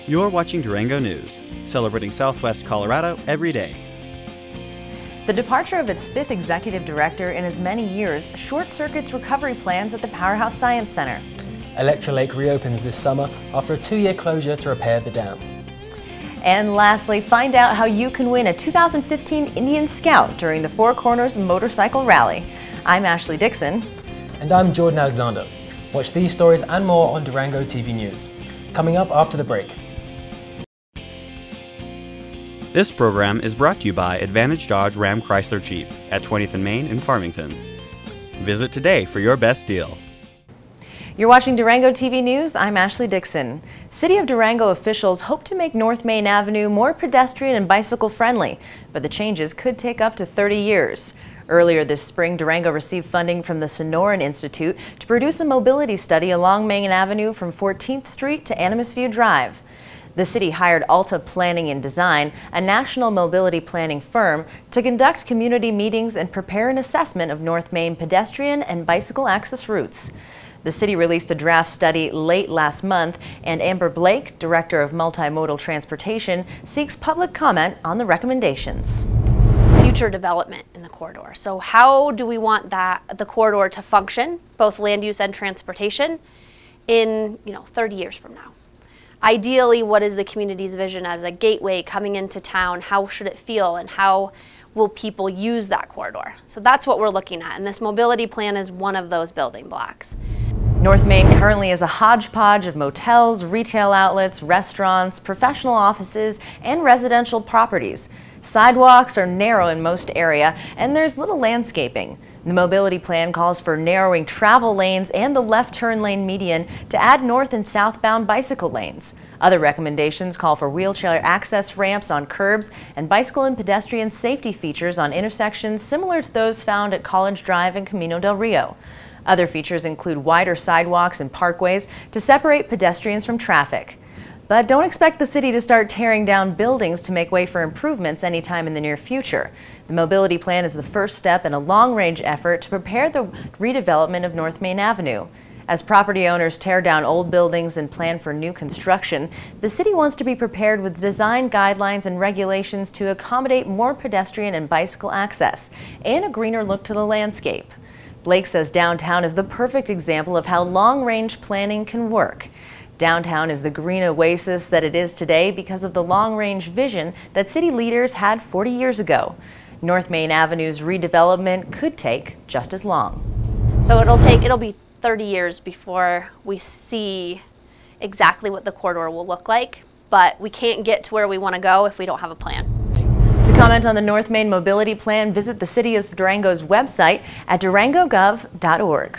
You're watching Durango News, celebrating Southwest Colorado every day. The departure of its fifth executive director in as many years short-circuits recovery plans at the Powerhouse Science Center. Electra Lake reopens this summer after a 2-year closure to repair the dam. And lastly, find out how you can win a 2015 Indian Scout during the Four Corners Motorcycle Rally. I'm Ashley Dixon. And I'm Jordan Alexander. Watch these stories and more on Durango TV News. Coming up after the break. This program is brought to you by Advantage Dodge Ram Chrysler Jeep at 20th and Main in Farmington. Visit today for your best deal. You're watching Durango TV News. I'm Ashley Dixon. City of Durango officials hope to make North Main Avenue more pedestrian and bicycle friendly, but the changes could take up to 30 years. Earlier this spring, Durango received funding from the Sonoran Institute to produce a mobility study along Main Avenue from 14th Street to Animas View Drive. The city hired Alta Planning and Design, a national mobility planning firm, to conduct community meetings and prepare an assessment of North Main pedestrian and bicycle access routes. The city released a draft study late last month, and Amber Blake, Director of Multimodal Transportation, seeks public comment on the recommendations. Future development in the corridor. So how do we want the corridor to function, both land use and transportation, in 30 years from now? Ideally, what is the community's vision as a gateway coming into town? How should it feel, and how will people use that corridor? So that's what we're looking at, and this mobility plan is one of those building blocks. North Main currently is a hodgepodge of motels, retail outlets, restaurants, professional offices, and residential properties. Sidewalks are narrow in most area, and there's little landscaping. The mobility plan calls for narrowing travel lanes and the left turn lane median to add north and southbound bicycle lanes. Other recommendations call for wheelchair access ramps on curbs and bicycle and pedestrian safety features on intersections similar to those found at College Drive and Camino del Rio. Other features include wider sidewalks and parkways to separate pedestrians from traffic. But don't expect the city to start tearing down buildings to make way for improvements anytime in the near future. The mobility plan is the first step in a long-range effort to prepare the redevelopment of North Main Avenue. As property owners tear down old buildings and plan for new construction, the city wants to be prepared with design guidelines and regulations to accommodate more pedestrian and bicycle access and a greener look to the landscape. Blake says downtown is the perfect example of how long-range planning can work. Downtown is the green oasis that it is today because of the long-range vision that city leaders had 40 years ago. North Main Avenue's redevelopment could take just as long. So it'll be 30 years before we see exactly what the corridor will look like, but we can't get to where we want to go if we don't have a plan. To comment on the North Main Mobility Plan, visit the City of Durango's website at durangogov.org.